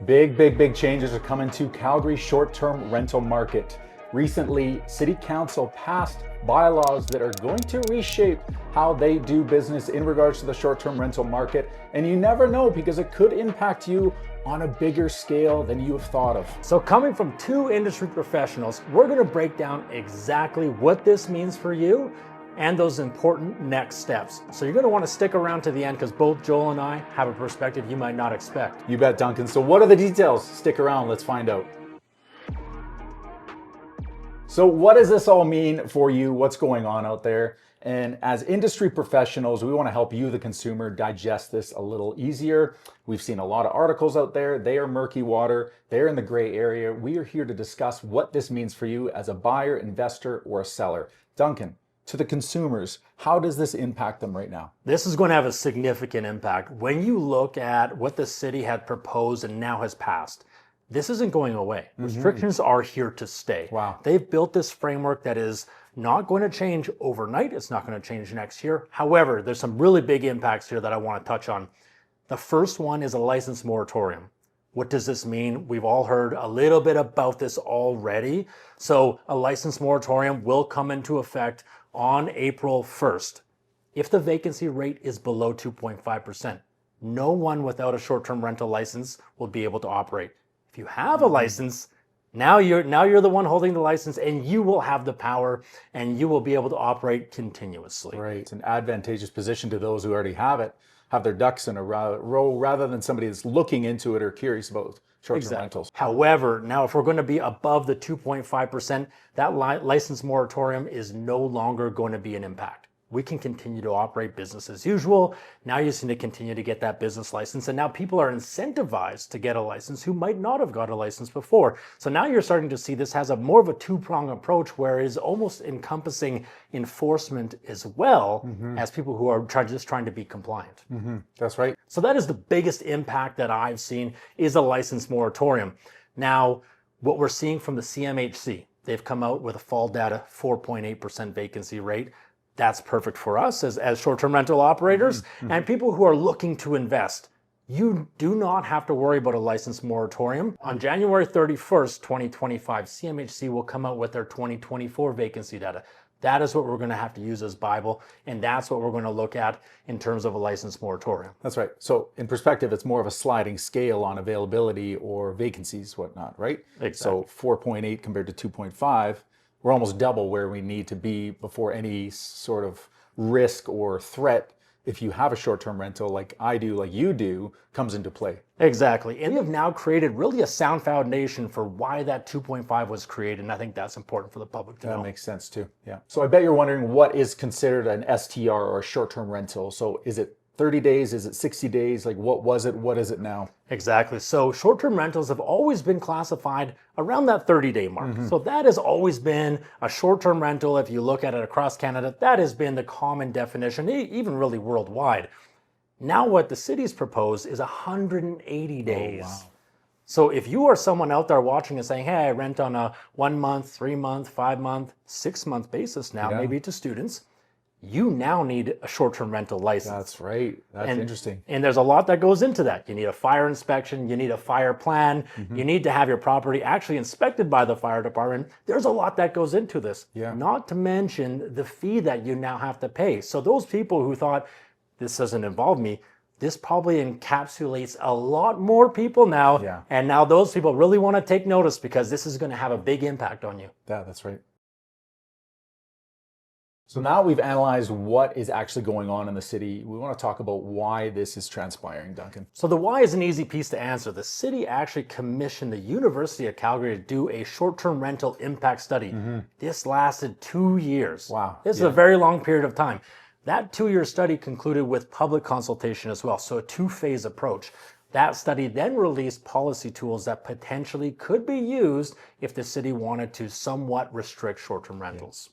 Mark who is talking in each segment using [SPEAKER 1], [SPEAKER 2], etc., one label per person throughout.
[SPEAKER 1] Big changes are coming to Calgary short-term rental market. Recently, City Council passed bylaws that are going to reshape how they do business in regards to the short-term rental market. And you never know, because it could impact you on a bigger scale than you have thought of.
[SPEAKER 2] So coming from two industry professionals, we're going to break down exactly what this means for you and those important next steps. So you're going to want to stick around to the end, because both Joel and I have a perspective you might not expect.
[SPEAKER 1] You bet, Duncan. So what are the details? Stick around, let's find out. So what does this all mean for you? What's going on out there? And as industry professionals, we want to help you, the consumer, digest this a little easier. We've seen a lot of articles out there. They are murky water. They're in the gray area. We are here to discuss what this means for you as a buyer, investor, or a seller. Duncan, to the consumers, how does this impact them right now?
[SPEAKER 2] This is going to have a significant impact. When you look at what the city had proposed and now has passed, this isn't going away. Restrictions are here to stay.
[SPEAKER 1] Wow.
[SPEAKER 2] They've built this framework that is not going to change overnight. It's not going to change next year. However, there's some really big impacts here that I want to touch on. The first one is a license moratorium. What does this mean? We've all heard a little bit about this already. So a license moratorium will come into effect on April 1st. If the vacancy rate is below 2.5%, no one without a short-term rental license will be able to operate. If you have a license, now you're the one holding the license, and you will have the power, and you will be able to operate continuously.
[SPEAKER 1] Right. It's an advantageous position to those who already have it, have their ducks in a row, rather than somebody that's looking into it or curious about short-term rentals.
[SPEAKER 2] However, now if we're going to be above the 2.5%, that license moratorium is no longer going to be an impact. We can continue to operate business as usual. Now you just need to continue to get that business license. And now people are incentivized to get a license who might not have got a license before. So now you're starting to see this has a more of a two-pronged approach, where it is almost encompassing enforcement as well as people who are just trying to be compliant.
[SPEAKER 1] That's right.
[SPEAKER 2] So that is the biggest impact that I've seen, is a license moratorium. Now, what we're seeing from the CMHC, they've come out with a fall data, 4.8% vacancy rate. That's perfect for us as short-term rental operators and people who are looking to invest. You do not have to worry about a license moratorium. On January 31st, 2025, CMHC will come out with their 2024 vacancy data. That is what we're going to have to use as Bible, and that's what we're going to look at in terms of a license moratorium.
[SPEAKER 1] That's right. So in perspective, it's more of a sliding scale on availability or vacancies, whatnot, right?
[SPEAKER 2] Exactly.
[SPEAKER 1] So 4.8 compared to 2.5. We're almost double where we need to be before any sort of risk or threat, if you have a short-term rental like I do, like you do, comes into play.
[SPEAKER 2] Exactly. And they've now created really a sound foundation for why that 2.5 was created. And I think that's important for the public to know.
[SPEAKER 1] That makes sense too. Yeah. So I bet you're wondering, what is considered an STR or a short-term rental? So is it 30 days? Is it 60 days? Like, what was it? What is it now?
[SPEAKER 2] Exactly. So short-term rentals have always been classified around that 30-day mark. So that has always been a short-term rental. If you look at it across Canada, that has been the common definition, even really worldwide. Now what the city's proposed is 180 days.
[SPEAKER 1] Oh, wow.
[SPEAKER 2] So if you are someone out there watching and saying, hey, I rent on a 1 month, 3 month, 5 month, 6 month basis now, maybe to students, you now need a short-term rental license.
[SPEAKER 1] That's right. That's interesting.
[SPEAKER 2] And there's a lot that goes into that. You need a fire inspection. You need a fire plan. You need to have your property actually inspected by the fire department. There's a lot that goes into this.
[SPEAKER 1] Yeah.
[SPEAKER 2] Not to mention the fee that you now have to pay. So those people who thought, this doesn't involve me, this probably encapsulates a lot more people now.
[SPEAKER 1] Yeah.
[SPEAKER 2] And now those people really want to take notice, because this is going to have a big impact on you.
[SPEAKER 1] That's right. So now we've analyzed what is actually going on in the city. We want to talk about why this is transpiring, Duncan.
[SPEAKER 2] So the why is an easy piece to answer. The city actually commissioned the University of Calgary to do a short-term rental impact study. This lasted 2 years.
[SPEAKER 1] Wow.
[SPEAKER 2] This is a very long period of time. That 2-year study concluded with public consultation as well, so a two-phase approach. That study then released policy tools that potentially could be used if the city wanted to somewhat restrict short-term rentals.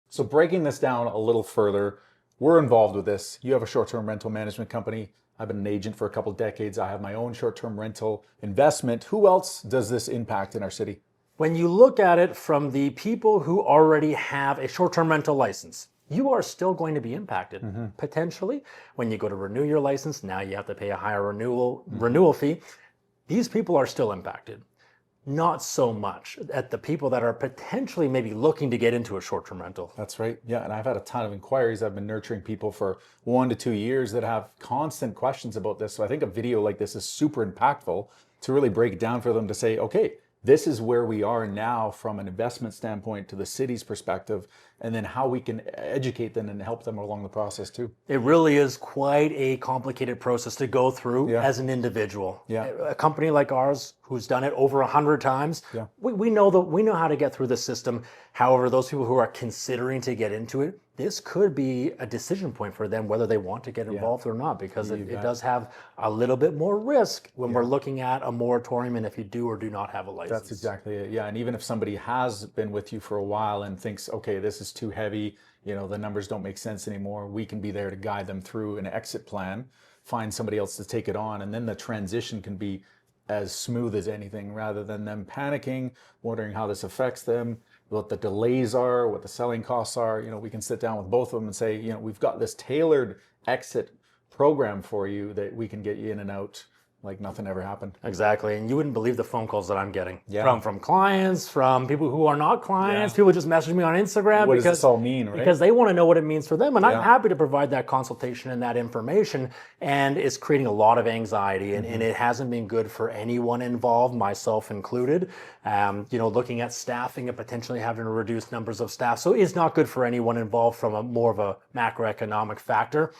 [SPEAKER 1] So breaking this down a little further, we're involved with this. You have a short-term rental management company. I've been an agent for a couple of decades. I have my own short-term rental investment. Who else does this impact in our city?
[SPEAKER 2] When you look at it from the people who already have a short-term rental license, you are still going to be impacted. Potentially, when you go to renew your license, now you have to pay a higher renewal fee. These people are still impacted. Not so much at the people that are potentially maybe looking to get into a short-term rental.
[SPEAKER 1] That's right. Yeah. And I've had a ton of inquiries. I've been nurturing people for 1 to 2 years that have constant questions about this. So I think a video like this is super impactful to really break it down for them to say, okay, this is where we are now from an investment standpoint to the city's perspective, and then how we can educate them and help them along the process too.
[SPEAKER 2] It really is quite a complicated process to go through as an individual.
[SPEAKER 1] Yeah.
[SPEAKER 2] A company like ours, who's done it over 100 times, we know how to get through the system. However, those people who are considering to get into it, this could be a decision point for them whether they want to get involved or not, because it does have a little bit more risk when we're looking at a moratorium and if you do or do not have a license.
[SPEAKER 1] That's exactly it. Yeah. And even if somebody has been with you for a while and thinks, okay, this is too heavy, the numbers don't make sense anymore, we can be there to guide them through an exit plan, find somebody else to take it on, and then the transition can be as smooth as anything, rather than them panicking, wondering how this affects them, what the delays are, what the selling costs are. We can sit down with both of them and say, we've got this tailored exit program for you that we can get you in and out like nothing ever happened.
[SPEAKER 2] Exactly. And you wouldn't believe the phone calls that I'm getting from clients, from people who are not clients. People just message me on Instagram.
[SPEAKER 1] What does this all mean, right?
[SPEAKER 2] Because they want to know what it means for them. And I'm happy to provide that consultation and that information. And it's creating a lot of anxiety, and it hasn't been good for anyone involved, myself included. Looking at staffing and potentially having to reduce numbers of staff. So it's not good for anyone involved from a more of a macroeconomic factor.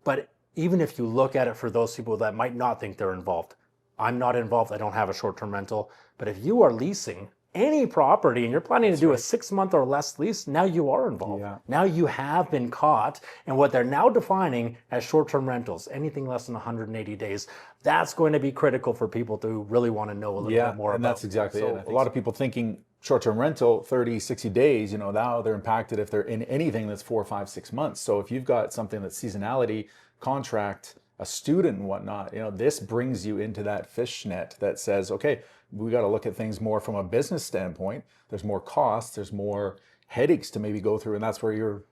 [SPEAKER 2] But even if you look at it for those people that might not think they're involved, I'm not involved, I don't have a short-term rental, but if you are leasing any property and you're planning to do a 6-month or less lease, now you are involved.
[SPEAKER 1] Yeah.
[SPEAKER 2] Now you have been caught, and what they're now defining as short-term rentals, anything less than 180 days, that's going to be critical for people to really want to know a little bit more about.
[SPEAKER 1] And that's exactly it. A lot of people thinking short-term rental, 30, 60 days, now they're impacted if they're in anything that's 4, 5, 6 months. So if you've got something that's seasonality, contract, a student and whatnot, this brings you into that fishnet that says, okay, we got to look at things more from a business standpoint. There's more costs, there's more headaches to maybe go through. And that's where you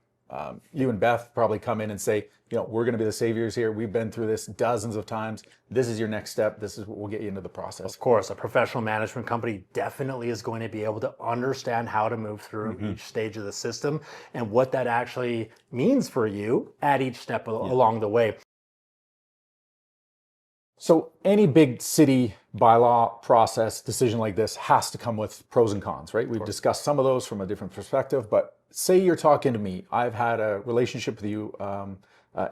[SPEAKER 1] and Beth probably come in and say, we're going to be the saviors here. We've been through this dozens of times. This is your next step. This is what will get you into the process.
[SPEAKER 2] Of course, a professional management company definitely is going to be able to understand how to move through each stage of the system and what that actually means for you at each step along the way.
[SPEAKER 1] So any big city bylaw process decision like this has to come with pros and cons, right? We've discussed some of those from a different perspective, but say you're talking to me. I've had a relationship with you.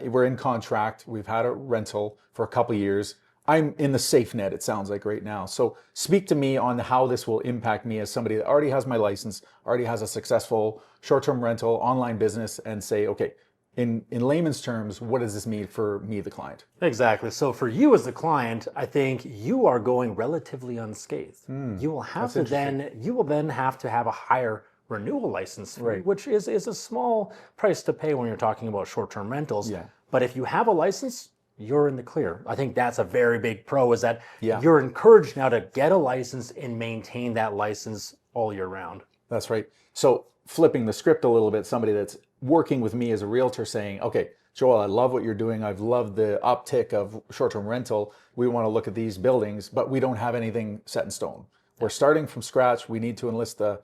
[SPEAKER 1] We're in contract. We've had a rental for a couple of years. I'm in the safe net, it sounds like right now. So speak to me on how this will impact me as somebody that already has my license, already has a successful short-term rental online business, and say, okay, in layman's terms, what does this mean for me, the client?
[SPEAKER 2] Exactly. So for you as the client, I think you are going relatively unscathed. You will then have to have a higher renewal license fee, which is a small price to pay when you're talking about short-term rentals.
[SPEAKER 1] Yeah.
[SPEAKER 2] But if you have a license, you're in the clear. I think that's a very big pro, is that you're encouraged now to get a license and maintain that license all year round.
[SPEAKER 1] That's right. So flipping the script a little bit, somebody that's working with me as a realtor saying, okay, Joel, I love what you're doing. I've loved the uptick of short-term rental. We want to look at these buildings, but we don't have anything set in stone. We're starting from scratch. We need to enlist the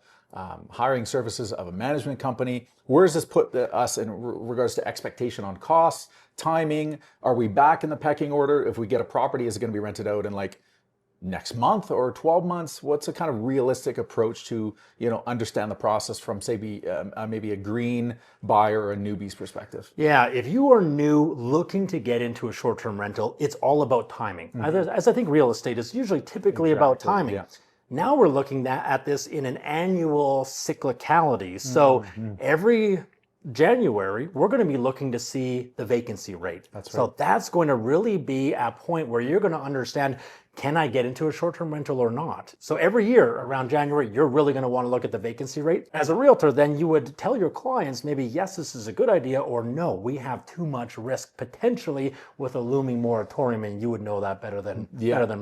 [SPEAKER 1] hiring services of a management company. Where does this put us in regards to expectation on costs, timing? Are we back in the pecking order? If we get a property, is it going to be rented out in like next month or 12 months? What's a kind of realistic approach to, understand the process from, say, maybe a green buyer or a newbie's perspective?
[SPEAKER 2] Yeah, if you are new looking to get into a short-term rental, it's all about timing. As I think real estate is usually typically about timing. Yeah. Now we're looking at this in an annual cyclicality. So every January, we're going to be looking to see the vacancy rate.
[SPEAKER 1] That's right.
[SPEAKER 2] So that's going to really be a point where you're going to understand, can I get into a short-term rental or not? So every year around January, you're really going to want to look at the vacancy rate. As a realtor, then you would tell your clients maybe, yes, this is a good idea, or no, we have too much risk potentially with a looming moratorium, and you would know that better than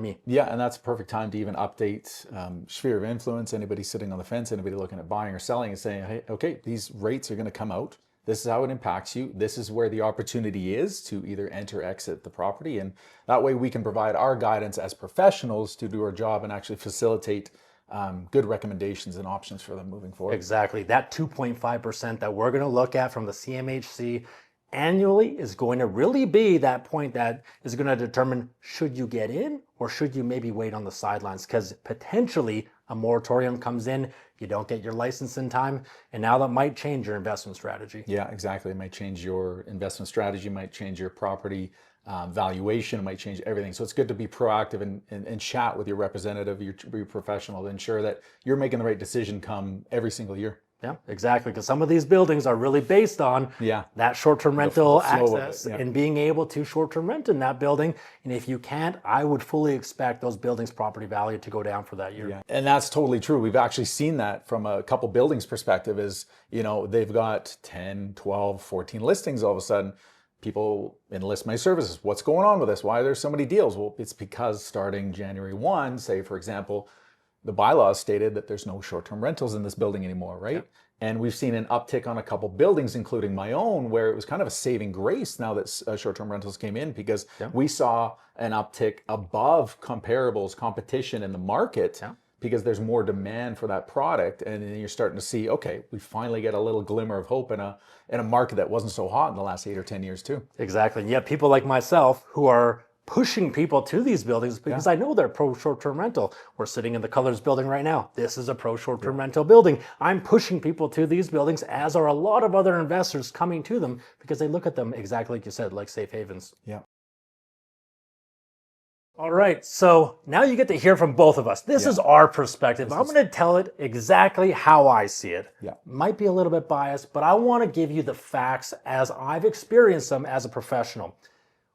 [SPEAKER 2] me.
[SPEAKER 1] Yeah, and that's a perfect time to even update sphere of influence. Anybody sitting on the fence, anybody looking at buying or selling, and saying, hey, okay, these rates are going to come out. This is how it impacts you. This is where the opportunity is to either enter, exit the property. And that way we can provide our guidance as professionals to do our job and actually facilitate good recommendations and options for them moving forward.
[SPEAKER 2] Exactly. That 2.5% that we're going to look at from the CMHC annually is going to really be that point that is going to determine, should you get in or should you maybe wait on the sidelines? Because potentially a moratorium comes in, you don't get your license in time, and now that might change your investment strategy.
[SPEAKER 1] Yeah, exactly. It might change your investment strategy, might change your property valuation, might change everything. So it's good to be proactive and chat with your representative, your professional, to ensure that you're making the right decision come every single year.
[SPEAKER 2] Yeah, exactly. Because some of these buildings are really based on that short-term rental access and being able to short-term rent in that building. And if you can't, I would fully expect those buildings' property value to go down for that year.
[SPEAKER 1] Yeah. And that's totally true. We've actually seen that from a couple buildings perspective is, they've got 10, 12, 14 listings all of a sudden. People enlist my services. What's going on with this? Why are there so many deals? Well, it's because starting January 1, say, for example, the bylaws stated that there's no short-term rentals in this building anymore, right? Yep. And we've seen an uptick on a couple buildings, including my own, where it was kind of a saving grace now that short-term rentals came in, because we saw an uptick above comparables competition in the market because there's more demand for that product. And then you're starting to see, okay, we finally get a little glimmer of hope in a market that wasn't so hot in the last 8 or 10 years too.
[SPEAKER 2] Exactly. And yet people like myself who are pushing people to these buildings because I know they're pro short-term rental. We're sitting in the Colors building right now. This is a pro short-term rental building. I'm pushing people to these buildings, as are a lot of other investors coming to them because they look at them exactly like you said, like safe havens.
[SPEAKER 1] Yeah.
[SPEAKER 2] All right, so now you get to hear from both of us. This is our perspective. I'm going to tell it exactly how I see it.
[SPEAKER 1] Yeah.
[SPEAKER 2] Might be a little bit biased, but I want to give you the facts as I've experienced them as a professional.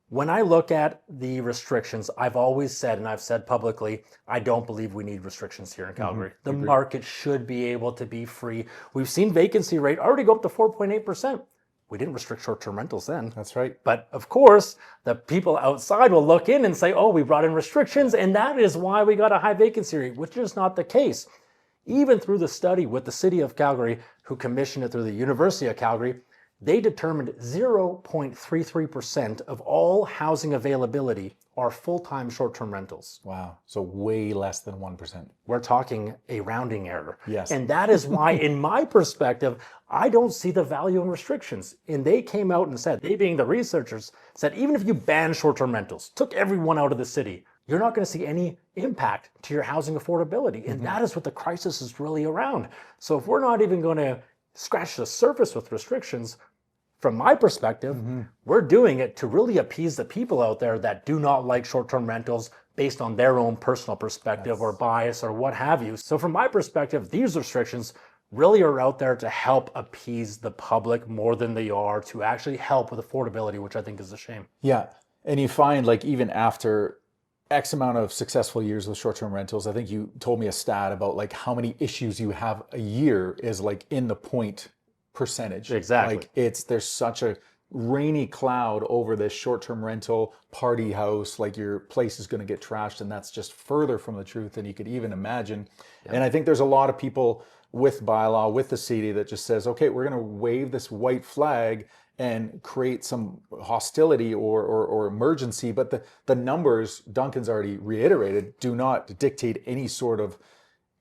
[SPEAKER 2] When I look at the restrictions, I've always said, and I've said publicly, I don't believe we need restrictions here in Calgary. The market should be able to be free. We've seen vacancy rate already go up to 4.8%. We didn't restrict short-term rentals then.
[SPEAKER 1] That's right.
[SPEAKER 2] But of course, the people outside will look in and say, oh, we brought in restrictions, and that is why we got a high vacancy rate, which is not the case. Even through the study with the City of Calgary, who commissioned it through the University of Calgary, they determined 0.33% of all housing availability are full-time short-term rentals.
[SPEAKER 1] Wow. So way less than 1%.
[SPEAKER 2] We're talking a rounding error.
[SPEAKER 1] Yes.
[SPEAKER 2] And that is why, in my perspective, I don't see the value in restrictions. And they came out and said, they being the researchers, said even if you ban short-term rentals, took everyone out of the city, you're not going to see any impact to your housing affordability. And that is what the crisis is really around. So if we're not even going to scratch the surface with restrictions, from my perspective, we're doing it to really appease the people out there that do not like short-term rentals based on their own personal perspective or bias or what have you. So from my perspective, these restrictions really are out there to help appease the public more than they are to actually help with affordability, which I think is a shame.
[SPEAKER 1] Yeah. And you find, like, even after X amount of successful years with short-term rentals, I think you told me a stat about like how many issues you have a year is like in the point percentage.
[SPEAKER 2] Exactly.
[SPEAKER 1] Like there's such a rainy cloud over this short-term rental party house, like your place is going to get trashed, and that's just further from the truth than you could even imagine. And I think there's a lot of people with bylaw, with the city, that just says, okay, we're going to wave this white flag and create some hostility or emergency. But the numbers, Duncan's already reiterated, do not dictate any sort of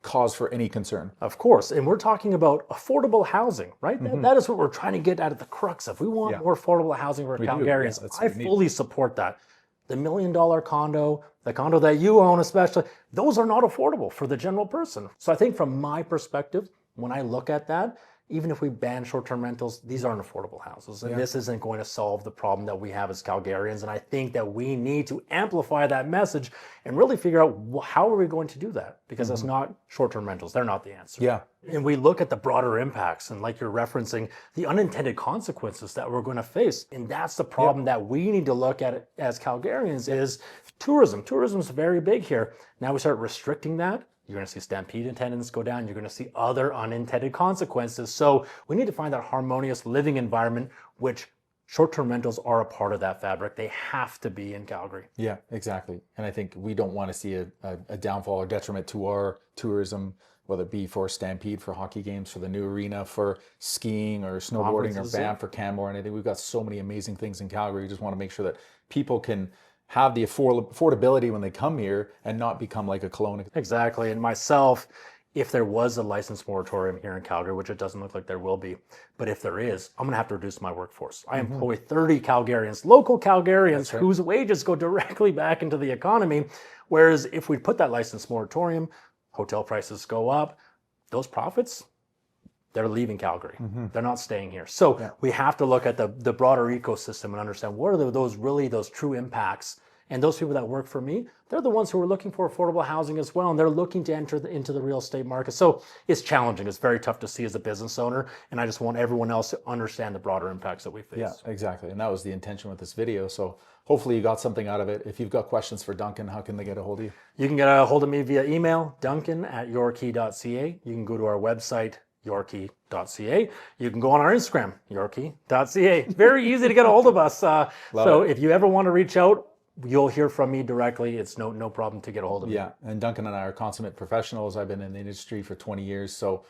[SPEAKER 1] cause for any concern.
[SPEAKER 2] Of course. And we're talking about affordable housing, right? That is what we're trying to get at the crux of. We want more affordable housing for Calgarians. I fully support that. The $1 million condo, the condo that you own especially, those are not affordable for the general person. So I think from my perspective, when I look at that, even if we ban short-term rentals, these aren't affordable houses. And this isn't going to solve the problem that we have as Calgarians. And I think that we need to amplify that message and really figure out how are we going to do that? Because it's not short-term rentals. They're not the answer.
[SPEAKER 1] Yeah.
[SPEAKER 2] And we look at the broader impacts and, like you're referencing, the unintended consequences that we're going to face. And that's the problem that we need to look at as Calgarians is tourism. Tourism is very big here. Now we start restricting that. You're going to see stampede attendance go down. You're going to see other unintended consequences. So we need to find that harmonious living environment, which short-term rentals are a part of that fabric. They have to be in Calgary.
[SPEAKER 1] Yeah, exactly. And I think we don't want to see a downfall or detriment to our tourism, whether it be for Stampede, for hockey games, for the new arena, for skiing or snowboarding, or
[SPEAKER 2] Conferences,
[SPEAKER 1] Banff, for Canmore, and I think we've got so many amazing things in Calgary. We just want to make sure that people can have the affordability when they come here and not become like a Kelowna.
[SPEAKER 2] Exactly. And myself, if there was a license moratorium here in Calgary, which it doesn't look like there will be, but if there is, I'm going to have to reduce my workforce. I employ 30 Calgarians, local Calgarians, whose wages go directly back into the economy. Whereas if we put that license moratorium, hotel prices go up, those profits, they're leaving Calgary. They're not staying here. So we have to look at the broader ecosystem and understand what are those true impacts. And those people that work for me, they're the ones who are looking for affordable housing as well. And they're looking to enter into the real estate market. So it's challenging. It's very tough to see as a business owner. And I just want everyone else to understand the broader impacts that we face.
[SPEAKER 1] Yeah, exactly. And that was the intention with this video. So hopefully you got something out of it. If you've got questions for Duncan, how can they get a hold of you?
[SPEAKER 2] You can get a hold of me via email, duncan@yourkey.ca. You can go to our website, YourKey.ca. You can go on our Instagram, YourKey.ca. Very easy to get a hold of us. So if you ever want to reach out, you'll hear from me directly. It's no problem to get a hold of me.
[SPEAKER 1] Yeah, and Duncan and I are consummate professionals. I've been in the industry for 20 years. So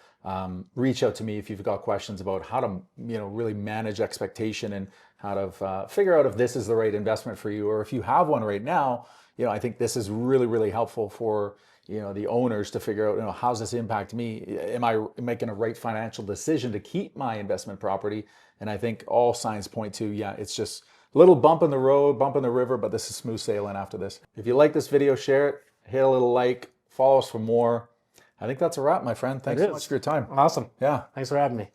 [SPEAKER 1] reach out to me if you've got questions about how to really manage expectation and how to figure out if this is the right investment for you, or if you have one right now. I think this is really, really helpful for the owners to figure out, how's this impact me? Am I making a right financial decision to keep my investment property? And I think all signs point to, it's just a little bump in the road, bump in the river, but this is smooth sailing after this. If you like this video, share it, hit a little like, follow us for more. I think that's a wrap, my friend. Thanks so much for your time.
[SPEAKER 2] Awesome.
[SPEAKER 1] Yeah.
[SPEAKER 2] Thanks for having me.